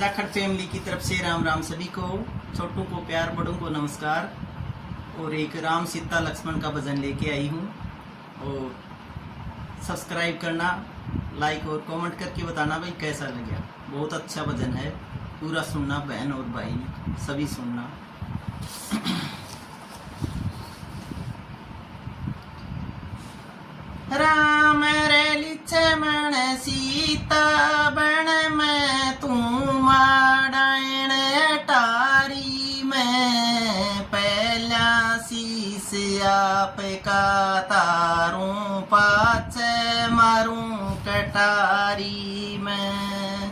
Jakhar family की तरफ से राम राम सभी को, छोटों को प्यार, बड़ों को नमस्कार। और एक राम सीता लक्ष्मण का भजन लेके आई हूँ। और सब्सक्राइब करना, लाइक और कमेंट करके बताना भाई कैसा लगा। बहुत अच्छा भजन है, पूरा सुनना बहन और भाई सभी सुनना। राम रैली लक्ष्मण सीता बण में तू माड़ायण अटारी में, पहला शीस आप का तारूं पाछे मारूं कटारी में।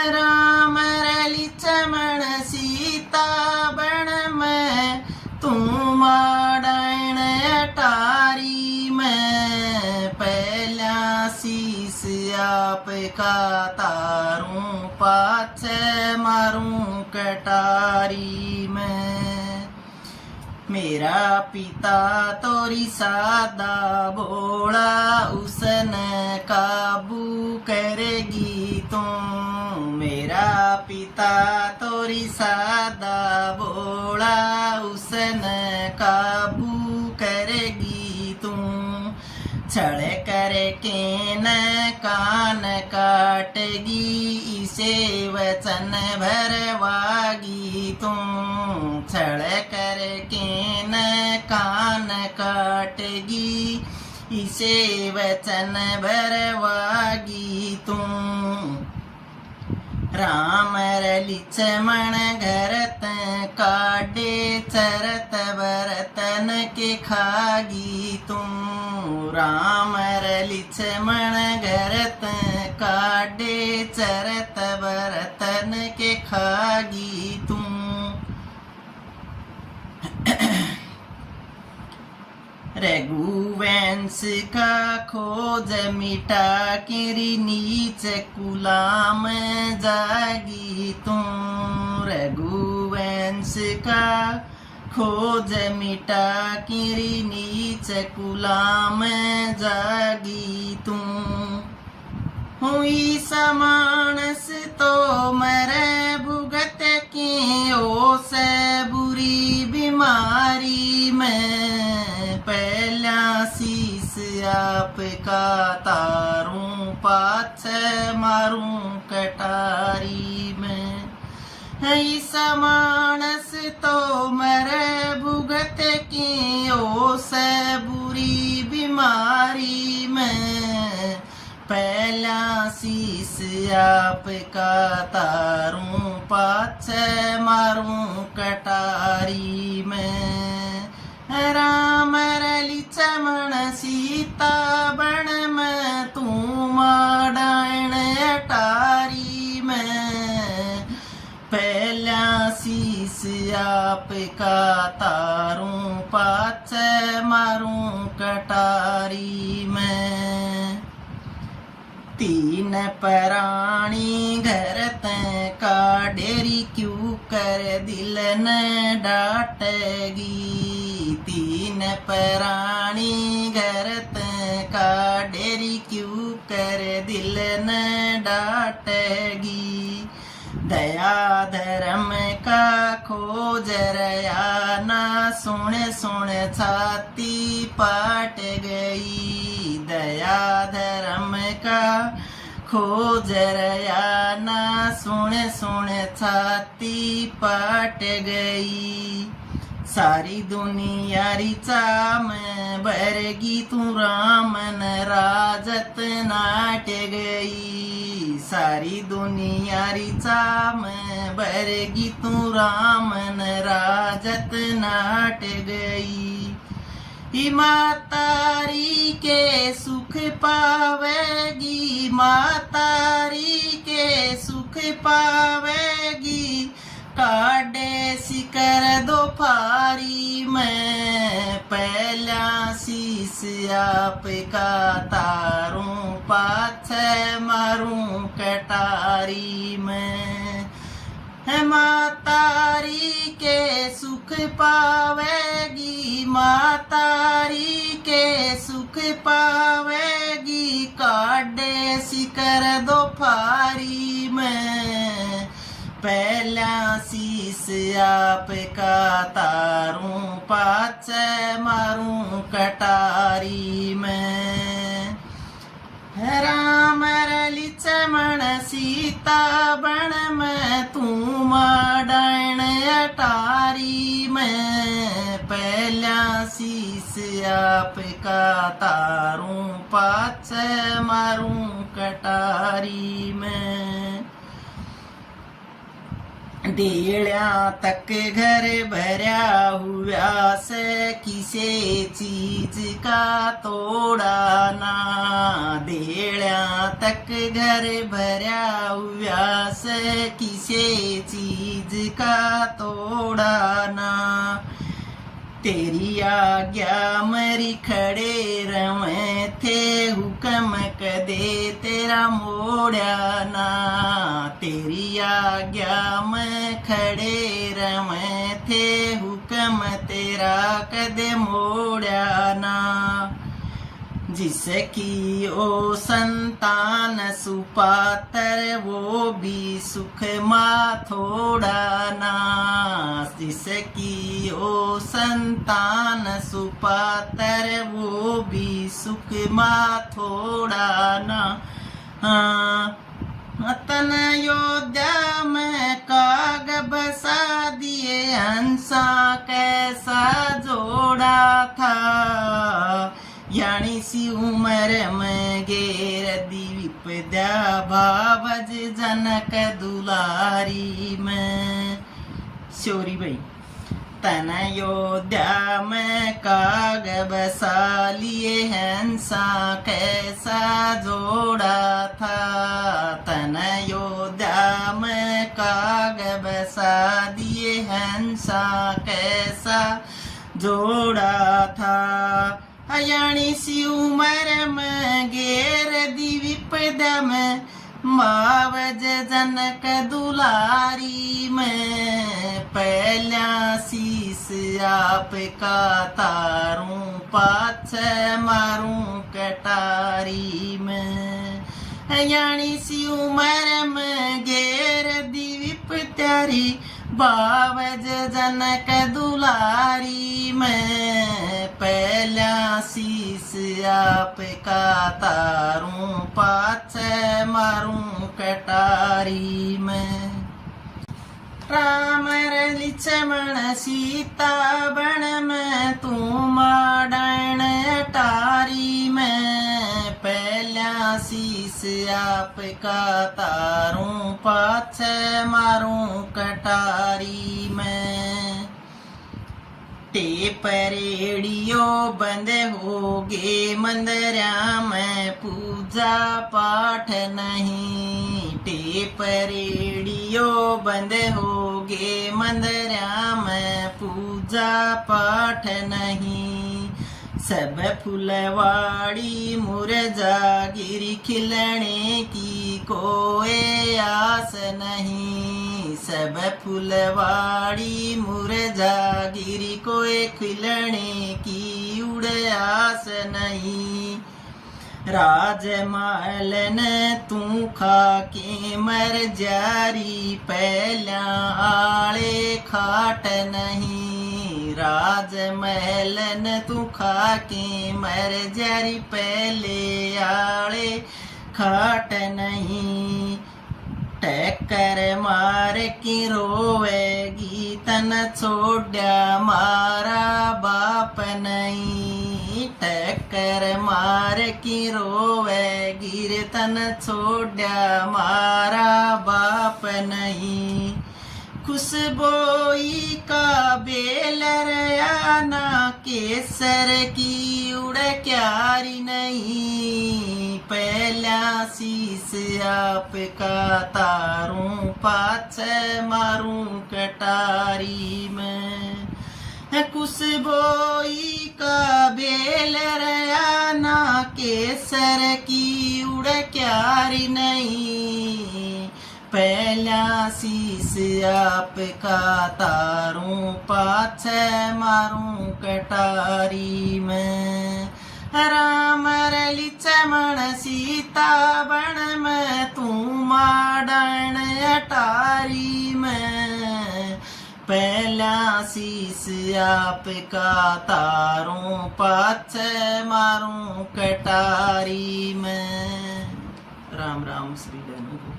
राम रैली लक्ष्मण सीता बण में तू माड़ायण अटारी में, पहला शीस आप का तारूं पाछे मारूं कटारी में। मेरा पिता तोरी सादा भोला, उसने काबू करेगी तू। मेरा पिता तोरी सादा भोला, उसने काबू करेगी तू। छड़ करके न कान काटेगी, इसे वचन भरवागी तू। छड़ करके न कान काटेगी, इसे वचन भरवागी तू। राम लक्ष्मण घरत काटे, चरत बरतन के खागी तू। राम लक्ष्मण घरत काटे, चरत बरतन के खागी तू। रघुवंश का खोज मिटा किरी नीच कुलाम जागी तू। रघुवंश का खोज मिटा किरी नीच कुलाम जागी तू। हुई समानस तो मरे भुगत की ओ से बुरी बीमारी में, पहला शीस आप का तारूं पाछे मारूं कटारी में। है समानस तो मरे भुगत की ओ से बुरी बीमारी में, पहला शीस आप का तारूं पाछे मारूं कटारी में। राम लक्ष्मण सीता बण में तू माड़ायण अटारी में, पहला शीस आप का तारूं पाछे मारूं कटारी में। तीन प्राणी घर का डेरी क्यों कर दिल न डांटेगी। तीन प्राणी घर का डेरी क्यों कर दिल न डांटेगी। दया धर्म का खोज रया ना, सुन सुन छाती पाट गई। दया धर्म का खोज रया ना, सुन सुन छाती पाट गई। सारी दुनिया रिचा में बरगी तू रामन राजत नाट गई। सारी दुनिया रिचा में बरगी तू रामन राजत नाट गई। मातारी के सुख पावेगी, मातारी के सुख पावेगी। काटे सिकर दो फारी में, पहला शीस आप का तारूं पाछे मारूं कटारी में। मातारी के सुख पावेगी, मातारी के सुख पावेगी। काटे सिकर दो फारी में, पहला शीस आपका तारूं पाछ मारूं कटारी में। राम रली चमण सीता बण में तू माडण अटारी में। पहला शीस आपका तारूं पाछ मारूं कटारी में। डेढ़ा तक घर भरा हुआ से किसे चीज का तोड़ा ना। डेढ़ा तक घर भरा हुआ से किसे चीज का तोड़ा ना। तेरी आज्ञा मरी खड़े रवे थे हुक्म कदे तेरा मोड़ा ना। तेरी आज्ञा में खड़े रवे थे हुक्म तेरा कदे मोड़ा ना। जिसकी ओ संतान सुपातर वो भी सुख मा थोड़ा ना। जिसकी ओ संतान सुपातर वो भी सुख मा थोड़ा ना। तन योद्धा में काग बसा दिए हंसा कैसा जोड़ा था। यानी सी उम्र में गेर विपदा भावज जनक दुलारी में। शोरी भाई तन योद्धा में काग बसा लिए हंसा कैसा जोड़ा था। तन योद्धा में काग बसा दिए हंसा कैसा जोड़ा था। अयाणी सी उमर में गेर दी विपदा में मावज जनक दुलारी में। पहला शीस आपका तारूं पाछ मारूं कटारी में। अयाणी सी उमर में गेर दी विपत्यारी बावज जनक दुलारी में। पहला शीस आपका तारूं पाछ मारूं कटारी में। राम रली चमण सीता बण में तू माडण अटारी में। पहला शीस आपका तारूं पाछ मारूं कटारी में। परेड़ियो बंद होगे मंदिरा में पूजा पाठ नहीं। परेड़ियो बंद होगे मंदिरा में पूजा पाठ नहीं। सब फुलवाड़ी मुरझा गिरी खिलने की कोई आस नहीं। सब फुलवाड़ी मुरझा गिरी कोई खिलने की उड़ आस नहीं। राजमहल ने तू खा के मर जारी पहला आले खाट नहीं। राजमहल ने तू खा के मर जारी पहले आले खाट नहीं। टक्कर मार की रोवेगी तन छोड़ा मारा बाप नहीं। टक्कर मार की रोवेगी रे तन छोड़ा मारा बाप नहीं। खुशबोई का बेलर आना केसर की उड़ क्यारी नहीं। पहला शीस आपका तारूं पाछ मारूं कटारी में। खुशबोई का बेलर आना केसर की उड़ क्यारी नहीं। पहला शीस आपका तारूं पाछ मारूं कटारी में। राम रली चमण सीता बण में तू माडण अटारी कटारी में, पहला शीस आपका तारों पाछे मारूं कटारी में। राम राम श्री धनु को।